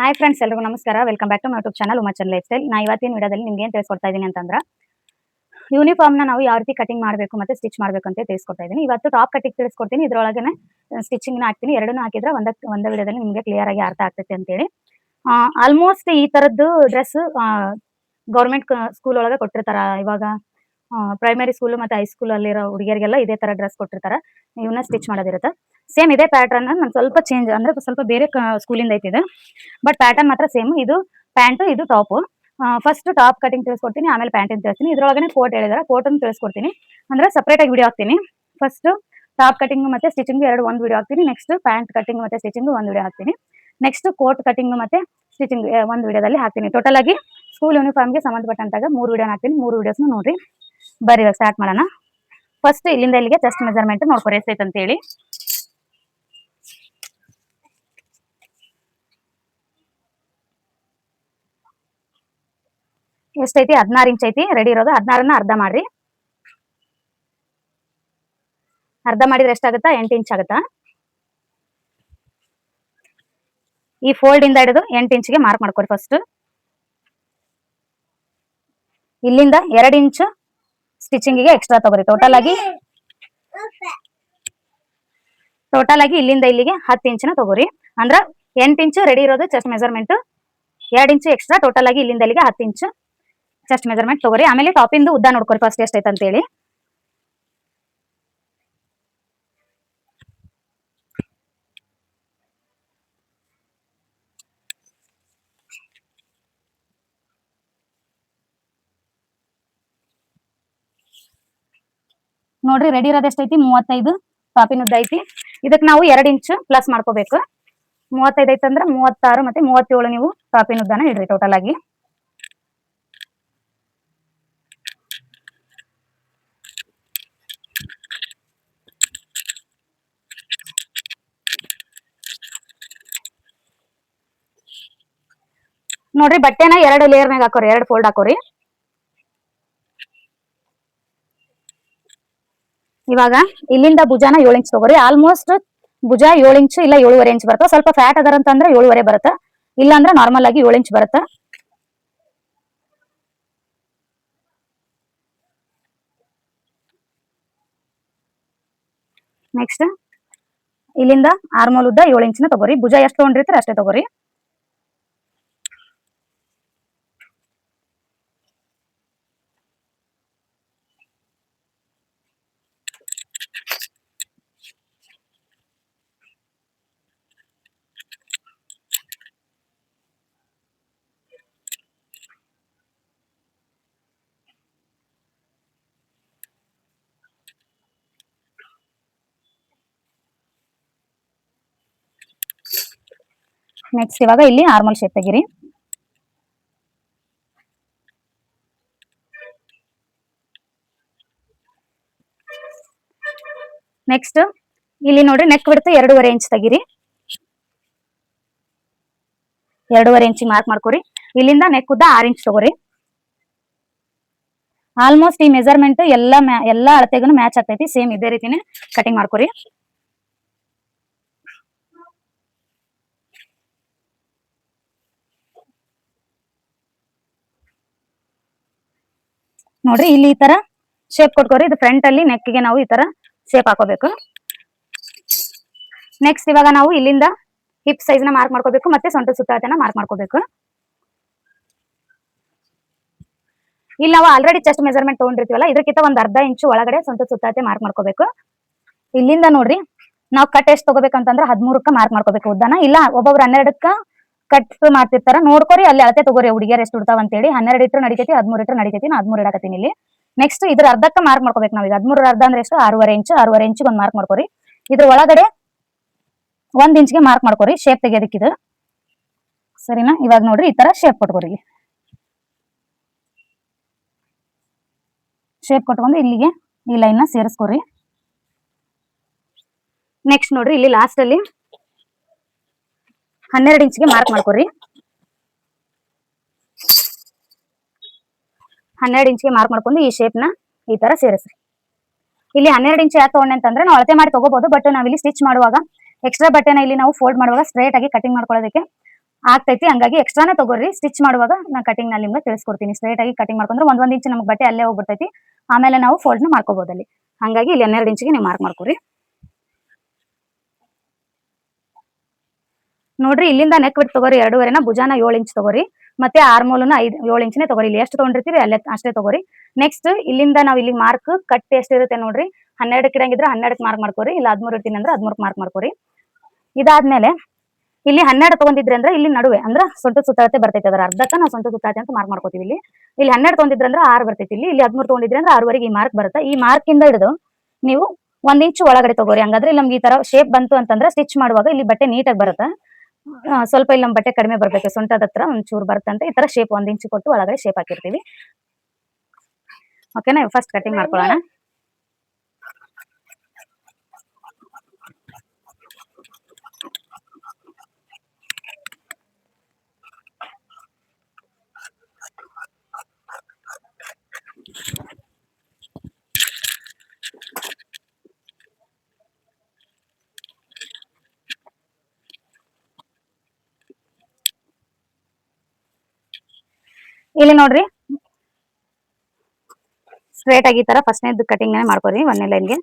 Hi friends, ಎಲ್ರಿಗೂ ನಮಸ್ಕಾರ. Welcome back to my YouTube channel Umachand lifestyle. ನಾ ಇವತ್ತಿನ ವಿಡಿಯೋದಲ್ಲಿ ನಿಮ್ಗೆ ಏನು ತಿಳಿಸ್ಕೊಡ್ತಾ ಇದ್ದೀನಿ ಅಂತಂದ್ರೆ, ಯೂನಿಫಾರ್ಮ್ನ ನಾವು ಯಾವ ರೀತಿ ಕಟಿಂಗ್ ಮಾಡಬೇಕು ಮತ್ತೆ ಸ್ಟಿಚ್ ಮಾಡಬೇಕು ಅಂತ ತಿಳಿಸ್ಕೊಡ್ತಾ ಇದ್ದೀನಿ. ಇವತ್ತು ಟಾಪ್ ಕಟಿಂಗ್ ತಿಳಿಸ್ಕೊಡ್ತೀನಿ, ಇದರೊಳಗನೆ ಸ್ಟಿಚಿಂಗ್ನ ಹಾಕ್ತೀನಿ. ಎರಡನ್ನೂ ಹಾಕಿದ್ರೆ ಒಂದೇ ವಿಡಿಯೋದಲ್ಲಿ ನಿಮಗೆ ಕ್ಲಿಯರ್ ಆಗಿ ಅರ್ಥ ಆಗ್ತೈತೆ ಅಂತೇಳಿ. ಆಲ್ಮೋಸ್ಟ್ ಈ ಥರದ್ದು ಡ್ರೆಸ್ ಗೌರ್ಮೆಂಟ್ ಸ್ಕೂಲ್ ಒಳಗೆ ಕೊಟ್ಟಿರ್ತಾರ. ಇವಾಗ ಪ್ರೈಮರಿ ಸ್ಕೂಲ್ ಮತ್ತು ಹೈಸ್ಕೂಲ್ ಅಲ್ಲಿರೋ ಹುಡುಗಿಯರಿಗೆಲ್ಲ ಇದೇ ಥರ ಡ್ರೆಸ್ ಕೊಟ್ಟಿರ್ತಾರೆ. ಇವನ್ನ ಸ್ಟಿಚ್ ಮಾಡೋದಿರುತ್ತೆ. ಸೇಮ್ ಇದೇ ಪ್ಯಾಟರ್ನ್ ನಾನು ಸ್ವಲ್ಪ ಚೇಂಜ್ ಅಂದರೆ ಸ್ವಲ್ಪ ಬೇರೆ ಸ್ಕೂಲಿಂದ ಐತಿದೆ, ಬಟ್ ಪ್ಯಾಟರ್ನ್ ಮಾತ್ರ ಸೇಮ್. ಇದು ಪ್ಯಾಂಟು, ಇದು ಟಾಪು. ಫಸ್ಟ್ ಟಾಪ್ ಕಟಿಂಗ್ ತಿಳಿಸ್ಕೊಡ್ತೀನಿ, ಆಮೇಲೆ ಪ್ಯಾಂಟಿಂಗ್ ತಿಳಿಸ್ತೀನಿ. ಇದರೊಳಗನೆ ಕೋಟ್ ಹೇಳಿದಾರೆ, ಕೋಟನ್ನು ತಿಳಿಸ್ಕೊಡ್ತೀನಿ. ಅಂದರೆ ಸಪ್ರೇಟಾಗಿ ವಿಡಿಯೋ ಹಾಕ್ತೀನಿ. ಫಸ್ಟ್ ಟಾಪ್ ಕಟಿಂಗ್ ಮತ್ತು ಸ್ಟಿಚಿಂಗ್ ಒಂದು ವಿಡಿಯೋ ಹಾಕ್ತೀನಿ. ನೆಕ್ಸ್ಟ್ ಪ್ಯಾಂಟ್ ಕಟಿಂಗ್ ಮತ್ತು ಸ್ಟಿಚಿಂಗ್ ಒಂದು ವಿಡಿಯೋ ಹಾಕ್ತೀನಿ. ನೆಕ್ಸ್ಟ್ ಕೋಟ್ ಕಟಿಂಗ್ ಮತ್ತು ಸ್ಟಿಚಿಂಗ್ ಒಂದು ವಿಡಿಯೋದಲ್ಲಿ ಹಾಕ್ತೀನಿ. ಟೋಟಲ್ ಆಗಿ ಸ್ಕೂಲ್ ಯೂನಿಫಾರ್ಮ್ಗೆ ಸಂಬಂಧಪಟ್ಟಂತಾಗ 3 ವಿಡಿಯೋನ ಹಾಕ್ತೀನಿ. 3 ವಿಡಿಯೋಸ್ನ ನೋಡ್ರಿ. ಬರ್ರಿ ಇವಾಗ ಸ್ಟಾರ್ಟ್ ಮಾಡೋಣ. ಫಸ್ಟ್ ಇಲ್ಲಿಂದ ಇಲ್ಲಿಗೆ ಚೆಸ್ಟ್ ಮೆಜರ್ಮೆಂಟ್ ನೋಡ್ಕೊರಿ ಎಷ್ಟೈತೆ ಅಂತೇಳಿ. ಎಷ್ಟೈತಿ? 16 ಇಂಚ್ ಐತಿ ರೆಡಿ ಇರೋದು. 16ನ್ನ ಅರ್ಧ ಮಾಡ್ರಿ. ಅರ್ಧ ಮಾಡಿದ್ರೆ ಎಷ್ಟಾಗುತ್ತಾ? 8 ಇಂಚ್ ಆಗುತ್ತಾ. ಈ ಫೋಲ್ಡ್ ಇಂದ ಹಿಡಿದು 8 ಇಂಚ್ಗೆ ಮಾರ್ಕ್ ಮಾಡ್ಕೊರಿ. ಫಸ್ಟ್ ಇಲ್ಲಿಂದ 2 ಇಂಚ್ ಸ್ಟಿಚಿಂಗಿಗೆ ಎಕ್ಸ್ಟ್ರಾ ತಗೋರಿ. ಟೋಟಲ್ ಆಗಿ ಇಲ್ಲಿಂದ ಇಲ್ಲಿಗೆ 10 ಇಂಚ್ನ ತಗೋರಿ. ಅಂದ್ರೆ 8 ಇಂಚ್ ರೆಡಿ ಇರೋದು chest measurement, 2 inch extra. Total ಆಗಿ ಇಲ್ಲಿಂದ ಇಲ್ಲಿಗೆ 10 ಇಂಚ್ ಚೆಸ್ಟ್ ಮೆಜರ್ಮೆಂಟ್ ತಗೋರಿ. ಆಮೇಲೆ ಟಾಪಿಂದು ಉದ್ದ ನೋಡ್ಕೊರಿ ಫಸ್ಟ್ ಎಷ್ಟೈತೆ ಅಂತೇಳಿ. ನೋಡ್ರಿ, ರೆಡಿ ಇರೋದು ಎಷ್ಟೈತಿ? 35 ಟಾಪಿನ ಉದ್ದ ಐತಿ. ಇದಕ್ಕೆ ನಾವು 2 ಇಂಚ್ ಪ್ಲಸ್ ಮಾಡ್ಕೋಬೇಕು. 35 ಐತೆ ಅಂದ್ರೆ 36 ಮತ್ತೆ 37 ನೀವು ಟಾಪಿನ ಉದ್ದಾನ ಇಡ್ರಿ. ಟೋಟಲ್ ಆಗಿ ನೋಡ್ರಿ, ಬಟ್ಟೆನ 2 ಲೇಯರ್ ಮ್ಯಾಗ ಹಾಕೋರಿ, 2 ಫೋಲ್ಡ್ ಹಾಕೋರಿ. ಇವಾಗ ಇಲ್ಲಿಂದ ಭುಜಾನ 7 ಇಂಚ್ ತಗೋರಿ. ಆಲ್ಮೋಸ್ಟ್ ಭುಜ 7 ಇಂಚ್ ಇಲ್ಲ 7.5 ಇಂಚ್ ಬರುತ್ತೆ. ಸ್ವಲ್ಪ ಫ್ಯಾಟ್ ಅದರ ಅಂತಂದ್ರೆ 7.5 ಬರುತ್ತೆ, ಇಲ್ಲ ಅಂದ್ರೆ ನಾರ್ಮಲ್ ಆಗಿ 7 ಇಂಚ್ ಬರುತ್ತೆ. ನೆಕ್ಸ್ಟ್ ಇಲ್ಲಿಂದ ಆರ್ಮೋಲ್ ಉದ್ದ 7 ಇಂಚ್ನ ತಗೋರಿ. ಭುಜ ಎಷ್ಟು ತಗೊಂಡಿರ್ತೀರ ಅಷ್ಟೇ ತಗೋರಿ. ನೆಕ್ಸ್ಟ್ ಇವಾಗ ಇಲ್ಲಿ ಆರ್ಮಲ್ ಶೇಪ್ ತೆಗಿರಿ. ನೆಕ್ಸ್ಟ್ ಇಲ್ಲಿ ನೋಡ್ರಿ, ನೆಕ್ ಬಿಡ್ತು 2.5 ಇಂಚ್ ತೆಗಿರಿ. 2.5 ಇಂಚ್ ಮಾರ್ಕ್ ಮಾಡ್ಕೊರಿ. ಇಲ್ಲಿಂದ ನೆಕ್ ಉದ್ದ 6 ಇಂಚ್ ತಗೋರಿ. ಆಲ್ಮೋಸ್ಟ್ ಈ ಮೆಜರ್ಮೆಂಟ್ ಎಲ್ಲ ಅಳತೆಗೂ ಮ್ಯಾಚ್ ಆಗ್ತೈತಿ. ಸೇಮ್ ಇದೇ ರೀತಿನೇ ಕಟಿಂಗ್ ಮಾಡ್ಕೊರಿ. ನೋಡ್ರಿ, ಇಲ್ಲಿ ಈ ತರ ಶೇಪ್ ಕೊಟ್ಕೋರಿ. ಇದು ಫ್ರಂಟ್ ಅಲ್ಲಿ ನೆಕ್ಗೆ ನಾವು ಈ ತರ ಶೇಪ್ ಹಾಕೋಬೇಕು. ನೆಕ್ಸ್ಟ್ ಇವಾಗ ನಾವು ಇಲ್ಲಿಂದ ಹಿಪ್ ಸೈಜ್ ನ ಮಾರ್ಕ್ ಮಾಡ್ಕೋಬೇಕು, ಮತ್ತೆ ಸೊಂಟ ಸುತ್ತಾಟನ ಮಾರ್ಕ್ ಮಾಡ್ಕೋಬೇಕು. ಇಲ್ಲಿ ನಾವು ಆಲ್ರೆಡಿ ಚೆಸ್ಟ್ ಮೆಜರ್ಮೆಂಟ್ ತಗೊಂಡಿರ್ತೀವಲ್ಲ, ಇದಕ್ಕಿಂತ ಒಂದು ಅರ್ಧ ಇಂಚು ಒಳಗಡೆ ಸೊಂಟ ಸುತ್ತಾಟೆ ಮಾರ್ಕ್ ಮಾಡ್ಕೋಬೇಕು. ಇಲ್ಲಿಂದ ನೋಡ್ರಿ, ನಾವು ಕಟ್ ಎಷ್ಟು ತಗೋಬೇಕಂತಂದ್ರೆ 13ಕ್ಕೆ ಮಾರ್ಕ್ ಮಾಡ್ಕೋಬೇಕು ಉದ್ದನ. ಇಲ್ಲ ಒಬ್ಬೊಬ್ರು 12ಕ್ಕೆ ಕಟ್ ಮಾಡ್ತಿರ್ತಾರ, ನೋಡ್ಕೊರಿ ಅಲ್ಲಿ ಅಳತೆ ತಗೋರಿ. ಹುಡುಗಿಯರ್ ಎಷ್ಟು ಉಡ್ತಾವ ಅಂತೇಳಿ. 12 ಇಟ್ರು ನಡಿತೈತಿ, 13 ಇಟ್ರು ನಡಿತೈತಿ. ನಾ 13 ಇಡಕತ್ತೀನಿ ಇಲ್ಲಿ. ನೆಕ್ಸ್ಟ್ ಇದ್ರ ಅರ್ಧಕ್ಕೆ ಮಾರ್ಕ್ ಮಾಡ್ಕೋಬೇಕು ನಾವು. ಈಗ 13 ಅರ್ಧ ಅಂದ್ರೆ ಎಷ್ಟು? 6.5 ಇಂಚ್. 6.5 ಇಂಚಿಗೆ ಒಂದು ಮಾರ್ಕ್ ಮಾಡ್ಕೋರಿ. ಇದ್ರ ಒಳಗಡೆ 1 ಇಂಚ್ಗೆ ಮಾರ್ಕ್ ಮಾಡ್ಕೋರಿ ಶೇಪ್ ತೆಗಿಯೋದಕ್ಕಿದು, ಸರಿನಾ? ಇವಾಗ ನೋಡ್ರಿ, ಈ ತರ ಶೇಪ್ ಕೊಟ್ಕೋರಿ. ಶೇಪ್ ಕೊಟ್ಕೊಂಡು ಇಲ್ಲಿಗೆ ಈ ಲೈನ್ ನ ಸೇರಿಸ್ಕೋರಿ. ನೆಕ್ಸ್ಟ್ ನೋಡ್ರಿ, ಇಲ್ಲಿ ಲಾಸ್ಟ್ ಅಲ್ಲಿ 12 ಇಂಚ್ಗೆ ಮಾರ್ಕ್ ಮಾಡ್ಕೋರಿ. 12 ಇಂಚ್ಗೆ ಮಾರ್ಕ್ ಮಾಡ್ಕೊಂಡು ಈ ಶೇಪ್ ನ ಈ ತರ ಸೇರಿಸ್ರಿ. ಇಲ್ಲಿ 12 ಇಂಚ್ ಯಾಕೆ ತಗೊಂಡೆ ಅಂತಂದ್ರೆ, ನಾವು ಅಳತೆ ಮಾಡಿ ತಗೋಬಹುದು, ಬಟ್ ನಾವಿಲ್ಲಿ ಸ್ಟಿಚ್ ಮಾಡುವಾಗ ಎಕ್ಸ್ಟ್ರಾ ಬಟ್ಟೆನ ಇಲ್ಲಿ ನಾವು ಫೋಲ್ಡ್ ಮಾಡುವಾಗ ಸ್ಟ್ರೇಟ್ ಆಗಿ ಕಟಿಂಗ್ ಮಾಡ್ಕೊಳ್ಳೋದಕ್ಕೆ ಆಗ್ತೈತಿ. ಹಂಗಾಗಿ ಎಕ್ಸ್ಟ್ರಾನೇ ತಗೋರಿ. ಸ್ಟಿಚ್ ಮಾಡುವಾಗ ನಾ ಕಟಿಂಗ್ ನಲ್ಲಿ ನಿಮ್ಗೆ ತಿಳಿಸ್ಕೊಡ್ತೀನಿ. ಸ್ಟ್ರೈಟ್ ಆಗಿ ಕಟಿಂಗ್ ಮಾಡ್ಕೊಂಡ್ರೆ ಒಂದ್ ಇಂಚ್ ನಮ್ಗೆ ಬಟ್ಟೆ ಅಲ್ಲೇ ಹೋಗ್ಬಿಡ್ತೈತಿ. ಆಮೇಲೆ ನಾವು ಫೋಲ್ಡ್ ನ ಮಾಡ್ಕೋಬಹುದು ಅಲ್ಲಿ. ಹಂಗಾಗಿ ಇಲ್ಲಿ 12 ಇಂಚಿಗೆ ನೀವು ಮಾರ್ಕ್ ಮಾಡ್ಕೊರಿ. ನೋಡ್ರಿ ಇಲ್ಲಿಂದ ನೆಕ್ ಬಿಟ್ಟು ತಗೋರಿ 2.5ನ, ಭುಜಾನ 7 ಇಂಚ್ ತಗೋರಿ. ಮತ್ತೆ ಆರ್ಮೋಲ್ನ 7 ಇಂಚ್ನೇ ತಗೋರಿ. ಇಲ್ಲಿ ಎಷ್ಟು ತಗೊಂಡಿರ್ತೀರಿ ಅಲ್ಲೇ ಅಷ್ಟೇ ತಗೋರಿ. ನೆಕ್ಸ್ಟ್ ಇಲ್ಲಿಂದ ನಾವು ಇಲ್ಲಿ ಮಾರ್ಕ್ ಕಟ್ ಎಷ್ಟಿರುತ್ತೆ ನೋಡ್ರಿ, 12 ಇಡಂಗಿದ್ರೆ 12ಕ್ಕೆ ಮಾರ್ಕ್ ಮಾಡ್ಕೋರಿ. ಇಲ್ಲ 13 ಇಡ್ತೀನಿ ಅಂದ್ರೆ 13ಕ್ಕೆ ಮಾರ್ಕ್ ಮಾಡ್ಕೋರಿ. ಇದಾದ್ಮೇಲೆ ಇಲ್ಲಿ 12 ತಗೊಂಡಿದ್ರೆ ಅಂದ್ರೆ ಇಲ್ಲಿ ನಡುವೆ ಅಂದ್ರೆ ಸೊಂಟ ಸುತ್ತಾತೆ ಬರ್ತೈತಿ. ಅದರ ಅರ್ಧಕ್ಕ ನಾವು ಸೊಂಟ ಸುತ್ತಾತೆ ಅಂತ ಮಾರ್ಕ್ ಮಾಡ್ಕೋತೀವಿ. ಇಲ್ಲಿ 12 ತಗೊಂಡಿದ್ರೆ ಅಂದ್ರೆ 6 ಬರ್ತೈತಿ. ಇಲ್ಲಿ 13 ತಗೊಂಡಿದ್ರೆ ಅಂದ್ರೆ 6ವರೆಗೆ ಈ ಮಾರ್ಕ್ ಬರುತ್ತೆ. ಈ ಮಾರ್ಕ್ ಇಂದ ಹಿಡಿದು ನೀವು 1 ಇಂಚ್ ಒಳಗಡೆ ತಗೋರಿ. ಹಂಗಾದ್ರೆ ಇಲ್ಲಿ ನಮ್ಗೆ ಈ ತರ ಶೇಪ್ ಬಂತು ಅಂತಂದ್ರೆ ಸ್ಟಿಚ್ ಮಾಡುವಾಗ ಇಲ್ಲಿ ಬಟ್ಟೆ ನೀಟಾಗಿ ಬರುತ್ತೆ. ಸ್ವಲ್ಪ ಇಲ್ಲಿ ನಮ್ಮ ಬಟ್ಟೆ ಕಡಿಮೆ ಬರ್ಬೇಕು, ಸೊಂಟದ ಹತ್ರ ಒಂಚೂರು ಬರ್ತಂತೆ. ಈ ತರ ಶೇಪ್ 1 ಇಂಚ್ ಕೊಟ್ಟು ಒಳಗಡೆ ಶೇಪ್ ಹಾಕಿರ್ತೀವಿ. ಓಕೆನಾ? ಫಸ್ಟ್ ಕಟಿಂಗ್ ಮಾಡ್ಕೊಳ್ಳೋಣ. ಇಲ್ಲಿ ನೋಡ್ರಿ ಸ್ಟ್ರೇಟ್ ಆಗಿ ಈ ತರ ಫಸ್ಟ್ನೇದು ಕಟಿಂಗ್ ಮಾಡ್ಕೋರಿ 1ನೇ ಲೈನ್ಗೆ.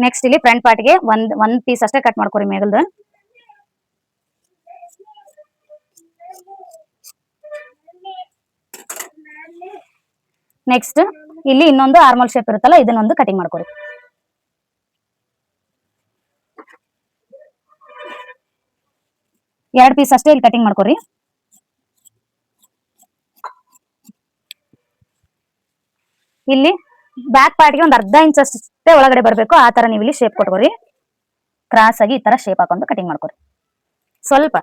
ನೆಕ್ಸ್ಟ್ ಇಲ್ಲಿ ಫ್ರಂಟ್ ಪಾರ್ಟ್ಗೆ ಒಂದ್ ಪೀಸ್ ಅಷ್ಟೇ ಕಟ್ ಮಾಡ್ಕೋರಿ ಮೇಗಲ್ದು. ನೆಕ್ಸ್ಟ್ ಇಲ್ಲಿ ಇನ್ನೊಂದು ಆರ್ಮಲ್ ಶೇಪ್ ಇರುತ್ತಲ್ಲ, ಇದನ್ನೊಂದು ಕಟಿಂಗ್ ಮಾಡ್ಕೋರಿ. ಎರಡು ಪೀಸ್ ಅಷ್ಟೇ ಇಲ್ಲಿ ಕಟಿಂಗ್ ಮಾಡ್ಕೋರಿ. ಇಲ್ಲಿ ಬ್ಯಾಕ್ ಪಾರ್ಟ್ಗೆ ಒಂದು ಅರ್ಧ ಇಂಚ್ ಅಷ್ಟೇ ಒಳಗಡೆ ಬರಬೇಕು. ಆ ತರ ನೀವು ಇಲ್ಲಿ ಶೇಪ್ ಕೊಟ್ಕೋರಿ. ಕ್ರಾಸ್ ಆಗಿ ಈ ತರ ಶೇಪ್ ಹಾಕೊಂಡು ಕಟಿಂಗ್ ಮಾಡ್ಕೋರಿ ಸ್ವಲ್ಪ.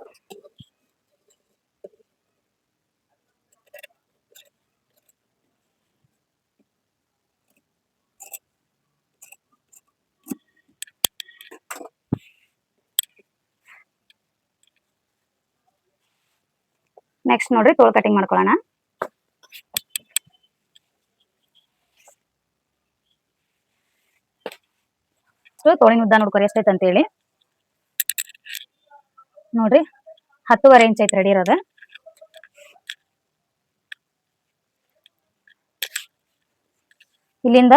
ನೆಕ್ಸ್ಟ್ ನೋಡ್ರಿ ತೋಳ್ ಕಟಿಂಗ್ ಮಾಡ್ಕೊಳ್ಳೋಣ. ತೋಳಿನ ಉದ್ದ ನೋಡ್ಕೊರಿ ಎಷ್ಟೈತೆ ಅಂತ ಹೇಳಿ. ನೋಡ್ರಿ 10.5 ಇಂಚ್ ಐತೆ ರೆಡಿ ಇರೋದು. ಇಲ್ಲಿಂದ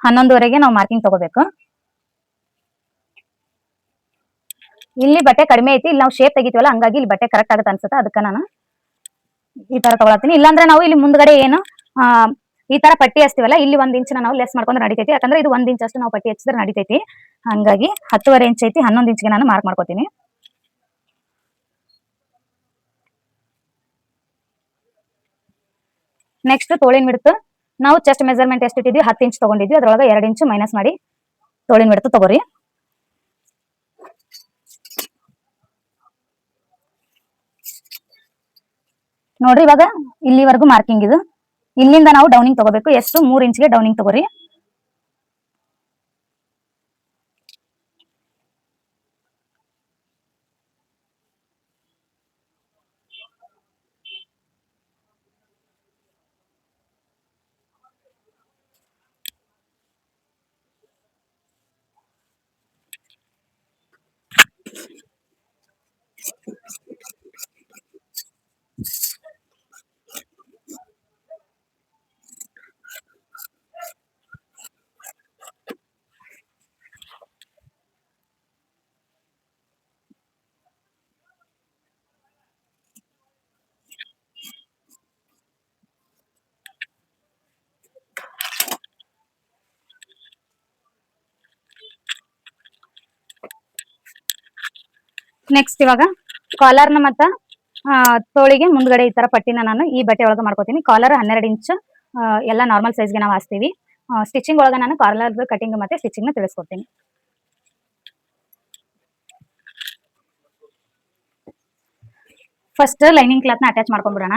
11ವರೆಗೆ ನಾವು ಮಾರ್ಕಿಂಗ್ ತಗೋಬೇಕು. ಇಲ್ಲಿ ಬಟ್ಟೆ ಕಡಿಮೆ ಐತಿ, ಇಲ್ಲಿ ನಾವು ಶೇಪ್ ತೆಗಿತೀವಲ್ಲ ಹಂಗಾಗಿ ಇಲ್ಲಿ ಬಟ್ಟೆ ಕರೆಕ್ಟ್ ಆಗುತ್ತೆ ಅನ್ಸುತ್ತೆ. ಅದಕ್ಕೆ ನಾನು ಈ ತರ ತಗೊಳತೀನಿ. ಇಲ್ಲಾಂದ್ರೆ ನಾವು ಇಲ್ಲಿ ಮುಂದ್ಗಡೆ ಏನು ಈ ತರ ಪಟ್ಟಿ ಹಚ್ತೀವಲ್ಲ, ಇಲ್ಲಿ 1 ಇಂಚ್ನ ನಾವು ಲೆಸ್ ಮಾಡ್ಕೊಂಡ್ರೆ ನಡಿತೈತಿ. ಯಾಕಂದ್ರೆ ಇದು 1 ಇಂಚ್ ಅಷ್ಟು ನಾವು ಪಟ್ಟಿ ಹಚ್ಚಿದ್ರೆ ನಡಿತೈತಿ. ಹಂಗಾಗಿ 10.5 ಇಂಚ್ ಐತಿ, 11 ಇಂಚ್ಗೆ ನಾನು ಮಾರ್ಕ್ ಮಾಡ್ಕೋತೀನಿ. ನೆಕ್ಸ್ಟ್ ತೋಳಿನ ಬಿಡ್ತು ನಾವು ಚೆಸ್ಟ್ ಮೆಜರ್ಮೆಂಟ್ ಎಷ್ಟು ಇಟ್ಟಿದ್ವಿ 10 ಇಂಚ್ ತಗೊಂಡಿದ್ವಿ. ಅದ್ರೊಳಗೆ 2 ಇಂಚ್ ಮೈನಸ್ ಮಾಡಿ ತೋಳಿನ ಬಿಡ್ತು ತಗೋರಿ. ನೋಡ್ರಿ ಇವಾಗ ಇಲ್ಲಿವರೆಗೂ ಮಾರ್ಕಿಂಗ್ ಇದು. ಇಲ್ಲಿಂದ ನಾವು ಡೌನಿಂಗ್ ತಗೋಬೇಕು. ಎಷ್ಟು 3 ಇಂಚ್ಗೆ ಡೌನಿಂಗ್ ತಗೋರಿ. ನೆಕ್ಸ್ಟ್ ಇವಾಗ ಕಾಲರ್ನ ಮತ್ತ ತೋಳಿಗೆ ಮುಂದ್ಗಡೆ ಈ ತರ ಪಟ್ಟಿನ ನಾನು ಈ ಬಟ್ಟೆ ಒಳಗೆ ಮಾಡ್ಕೋತೀನಿ. ಕಾಲರ್ 12 ಇಂಚ್ ಎಲ್ಲ ನಾರ್ಮಲ್ ಸೈಜ್ಗೆ ನಾವು ಹಾಸ್ತೀವಿ. ಸ್ಟಿಚಿಂಗ್ ಒಳಗೆ ನಾನು ಕಾಲರ್ ಕಟಿಂಗ್ ಮತ್ತೆ ಸ್ಟಿಚಿಂಗ್ ನ ತಿಳಿಸ್ಕೊಡ್ತೀನಿ. ಫಸ್ಟ್ ಲೈನಿಂಗ್ ಕ್ಲಾತ್ ನ ಅಟ್ಯಾಚ್ ಮಾಡ್ಕೊಂಡ್ಬಿಡೋಣ.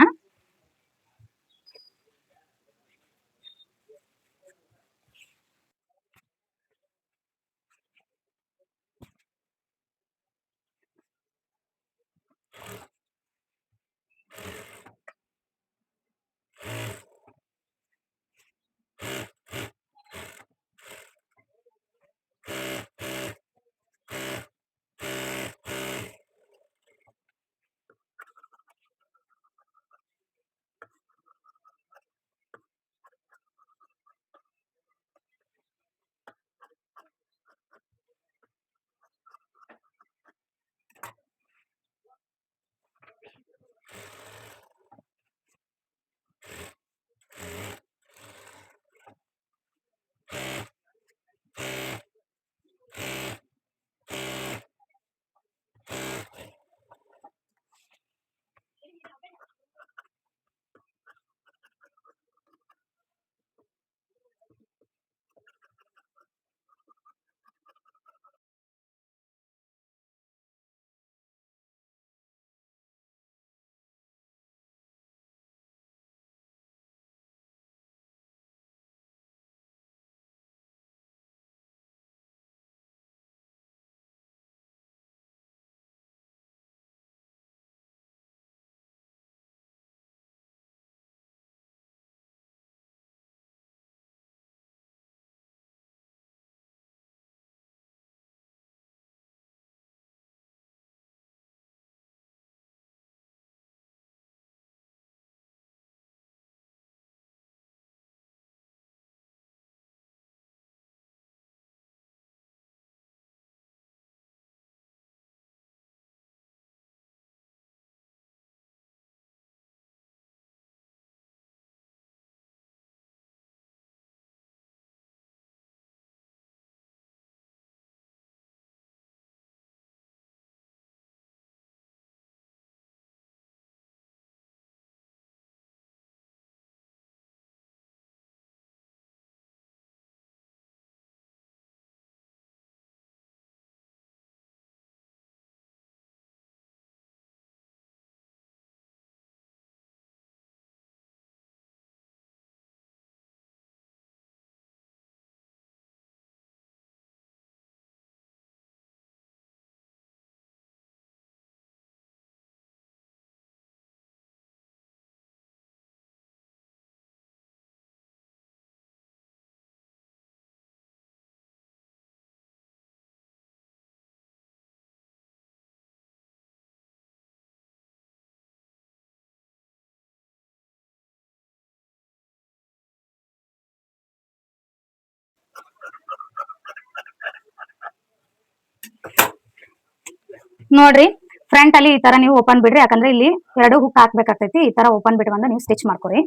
ನೋಡ್ರಿ ಫ್ರಂಟ್ ಅಲ್ಲಿ ಈ ತರ ನೀವು ಓಪನ್ ಬಿಡ್ರಿ, ಯಾಕಂದ್ರೆ ಇಲ್ಲಿ ಎರಡು ಹುಕ್ ಹಾಕ್ಬೇಕಾಗ್ತೈತಿ. ಈ ತರ ಓಪನ್ ಬಿಟ್ಕೊಂಡ ನೀವು ಸ್ಟಿಚ್ ಮಾಡ್ಕೊರಿ.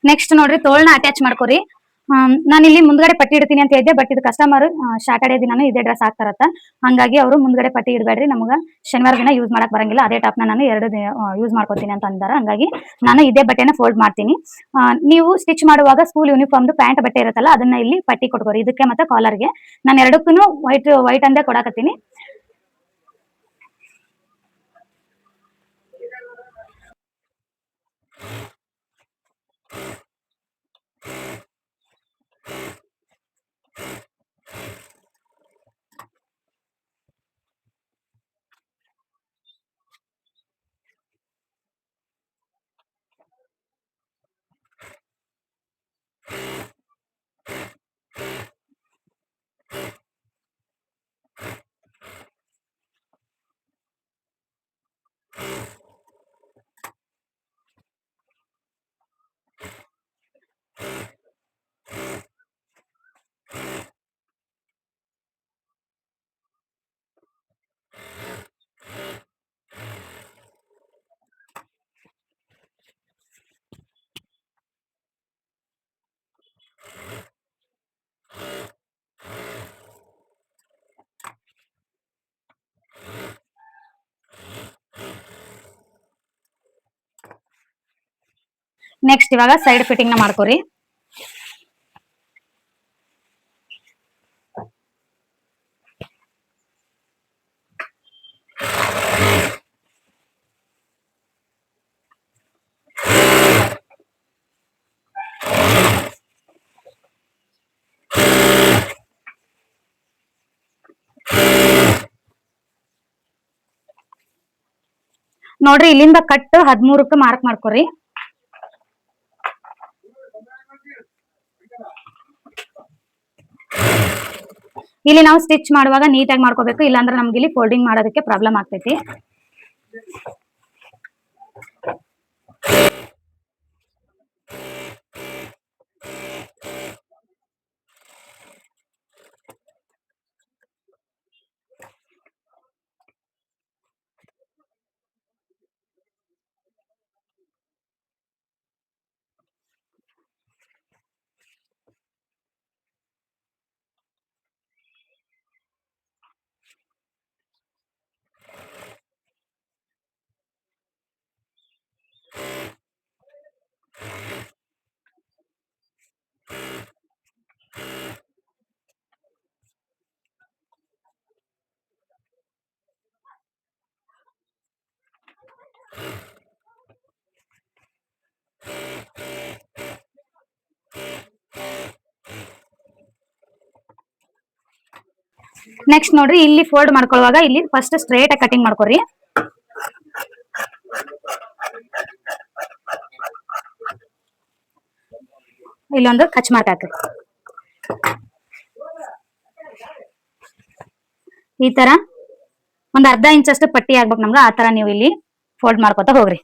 ನೆಕ್ಸ್ಟ್ ನೋಡ್ರಿ ತೋಳ್ನ ಅಟ್ಯಾಚ್ ಮಾಡ್ಕೊರಿ. ನಾನು ಇಲ್ಲಿ ಮುಂದ್ಗಡೆ ಪಟ್ಟಿ ಇಡ್ತೀನಿ ಅಂತ ಹೇಳಿದ್ದೆ, ಬಟ್ ಇದು ಕಸ್ಟಮರ್ ಸ್ಯಾಟರ್ಡೇ ದಿನಾನು ಇದೇ ಡ್ರೆಸ್ ಹಾಕ್ತಾರತ್ತ, ಹಂಗಾಗಿ ಅವರು ಮುಂದ್ಗಡೆ ಪಟ್ಟಿ ಇಡಬೇಡ್ರಿ, ನಮಗ ಶನಿವಾರ ದಿನ ಯೂಸ್ ಮಾಡಕ್ ಬರಂಗಿಲ್ಲ, ಅದೇ ಟಾಪ್ನ ನಾನು 2 ಯೂಸ್ ಮಾಡ್ಕೊತೀನಿ ಅಂತ ಅಂದಾರ. ಹಂಗಾಗಿ ನಾನು ಇದೇ ಬಟ್ಟೆನ ಫೋಲ್ಡ್ ಮಾಡ್ತೀನಿ. ನೀವು ಸ್ಟಿಚ್ ಮಾಡುವಾಗ ಸ್ಕೂಲ್ ಯೂನಿಫಾರ್ಮ್ದು ಪ್ಯಾಂಟ್ ಬಟ್ಟೆ ಇರುತ್ತಲ್ಲ, ಅದನ್ನ ಇಲ್ಲಿ ಪಟ್ಟಿ ಕೊಟ್ಕೋರಿ, ಇದಕ್ಕೆ ಮತ್ತೆ ಕಾಲರ್ಗೆ. ನಾನು ಎರಡಕ್ಕೂ ವೈಟ್ ಅಂದೇ ಕೊಡಾಕತ್ತೀನಿ. ನೆಕ್ಸ್ಟ್ ಇವಾಗ ಸೈಡ್ ಫಿಟ್ಟಿಂಗ್ ನ ಮಾಡ್ಕೊರಿ. ನೋಡ್ರಿ ಇಲ್ಲಿಂದ ಕಟ್ 13ಕ್ಕೆ ಮಾರ್ಕ್ ಮಾಡ್ಕೊರಿ. ಇಲ್ಲಿ ನಾವು ಸ್ಟಿಚ್ ಮಾಡುವಾಗ ನೀಟಾಗಿ ಮಾಡ್ಕೋಬೇಕು, ಇಲ್ಲಾಂದ್ರೆ ನಮ್ಗೆ ಇಲ್ಲಿ ಫೋಲ್ಡಿಂಗ್ ಮಾಡೋದಕ್ಕೆ ಪ್ರಾಬ್ಲಮ್ ಆಗ್ತೈತಿ. ನೆಕ್ಸ್ಟ್ ನೋಡ್ರಿ ಇಲ್ಲಿ ಫೋಲ್ಡ್ ಮಾಡ್ಕೊಳ್ಳುವಾಗ ಇಲ್ಲಿ ಫಸ್ಟ್ ಸ್ಟ್ರೇಟ್ ಆಗಿ ಕಟಿಂಗ್ ಮಾಡ್ಕೊರಿ. ಇಲ್ಲೊಂದು ಕಚ್ ಮಾರ್ಕ್ ಹಾಕ್ರಿ. ಈ ತರ ಒಂದ್ ಅರ್ಧ ಇಂಚ್ ಅಷ್ಟು ಪಟ್ಟಿ ಆಗ್ಬೇಕು ನಮ್ಗೆ, ಆ ತರ ನೀವು ಇಲ್ಲಿ ಫೋಲ್ಡ್ ಮಾಡ್ಕೊತಾ ಹೋಗ್ರಿ.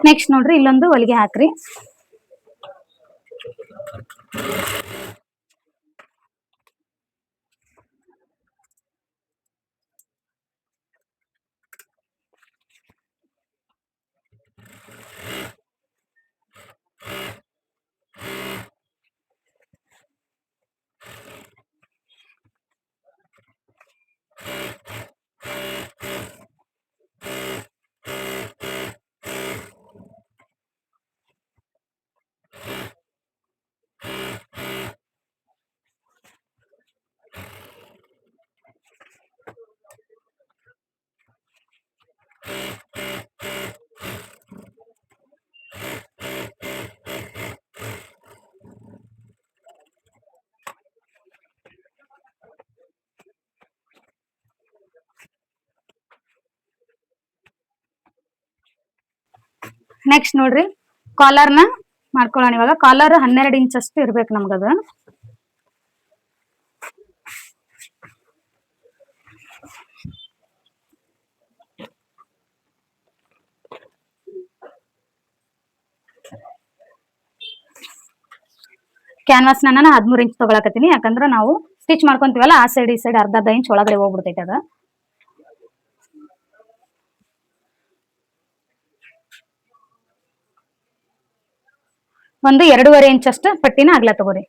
ನೆಕ್ಸ್ಟ್ ನೋಡ್ರಿ ಇಲ್ಲೊಂದು ಹೊಲಿಗೆ ಹಾಕ್ರಿ. ನೆಕ್ಸ್ಟ್ ನೋಡ್ರಿ ಕಾಲರ್ನ ಮಾಡ್ಕೊಳ್ಳೋಣ. ಇವಾಗ ಕಾಲರ್ 12 ಇಂಚ್ ಅಷ್ಟು ಇರ್ಬೇಕು ನಮ್ಗದು. ಕ್ಯಾನ್ವಾಸ್ ನಾನು 13 ಇಂಚ್ ತಗೊಳಕತ್ತೀನಿ, ಯಾಕಂದ್ರೆ ನಾವು ಸ್ಟಿಚ್ ಮಾಡ್ಕೊಂತೀವಲ್ಲ ಆ ಸೈಡ್ ಈ ಸೈಡ್ ಅರ್ಧ ಇಂಚ್ ಒಳಗಡೆ ಹೋಗ್ಬಿಡ್ತೈತೆ ಅದ. ಒಂದು 2.5 ಇಂಚ್ ಅಷ್ಟು ಪಟ್ಟಿನ ಅಗಲ ತಗೋರಿ.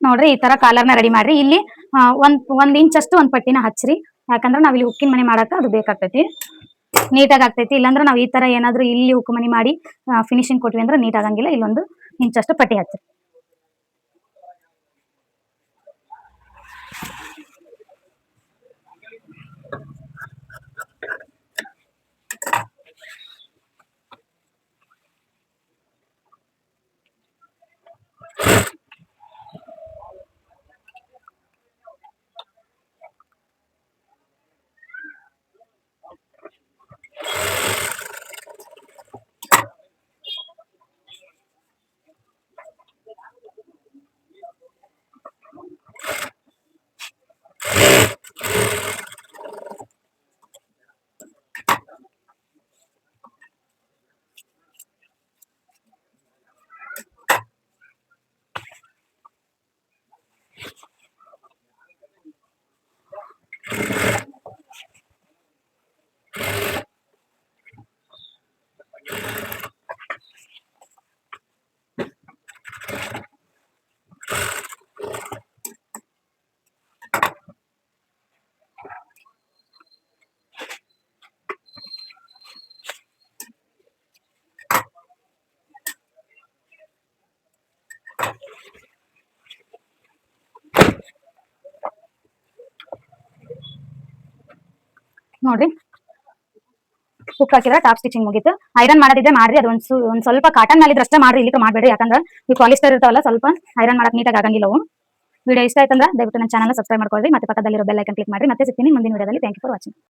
ನೋಡ್ರಿ ಈ ತರ ಕಾಲರ್ನ ರೆಡಿ ಮಾಡ್ರಿ. ಇಲ್ಲಿ ಒಂದ್ ಇಂಚ್ ಅಷ್ಟು ಒಂದ್ ಪಟ್ಟಿನ ಹಚ್ಚ್ರಿ. ಯಾಕಂದ್ರೆ ನಾವ್ ಇಲ್ಲಿ ಹುಕ್ಕಿನ ಮನೆ ಮಾಡಾಕ ಅದು ಬೇಕಾಗ್ತೈತಿ, ನೀಟಾಗಿ ಆಗ್ತೈತಿ. ಇಲ್ಲಾಂದ್ರೆ ನಾವ್ ಈ ತರ ಏನಾದ್ರು ಇಲ್ಲಿ ಹುಕ್ಕು ಮನಿ ಮಾಡಿ ಫಿನಿಶಿಂಗ್ ಕೊಟ್ವಿ ಅಂದ್ರೆ ನೀಟ್ ಆಗಂಗಿಲ್ಲ. ಇಲ್ಲೊಂದು ಇಂಚ್ ಅಷ್ಟು ಪಟ್ಟಿ ಹಚ್ಚ್ರಿ. ನೋಡ್ರಿ ಹುಕ್ ಹಾಕಿದ್ರೆ ಟಾಪ್ ಸ್ಟಿಚಿಂಗ್ ಮುಗೀತು. ಐರನ್ ಮಾಡೋದಿದ್ರೆ ಮಾಡ್ರಿ. ಅದು ಒಂದ್ ಸ್ವಲ್ಪ ಕಾಟನ್ ಮೇಲೆ ಅಷ್ಟೇ ಮಾಡ್ರಿ, ಇಲ್ಲಿ ಮಾಡ್ಬೇಡಿ. ಯಾಕಂದ್ರೆ ಈ ಪಾಲಿಸ್ಟರ್ ಇರ್ತಾವಲ್ಲ ಸ್ವಲ್ಪ ಐರನ್ ಮಾಡಕ್ ನೀಟಾಗಿ ಆಗಂಗಿಲ್ಲ ಅವು. ವಿಡಿಯೋ ಇಷ್ಟ ಆಯ್ತಂದ್ರೆ ದಯವಿಟ್ಟು ನನ್ನ ಚಾನಲ್ ಸಬ್ಸ್ಕ್ರೈಬ್ ಮಾಡ್ಕೊಳ್ಳಿ, ಮತ್ತೆ ಪಕ್ಕದಲ್ಲಿರೋ ಬೆಲ್ ಐಕನ್ ಕ್ಲಿಕ್ ಮಾಡಿ. ಮತ್ತೆ ಸಿಗ್ತೀನಿ ಮುಂದಿನ ವಿಡಿಯೋದಲ್ಲಿ. Thank you for watching.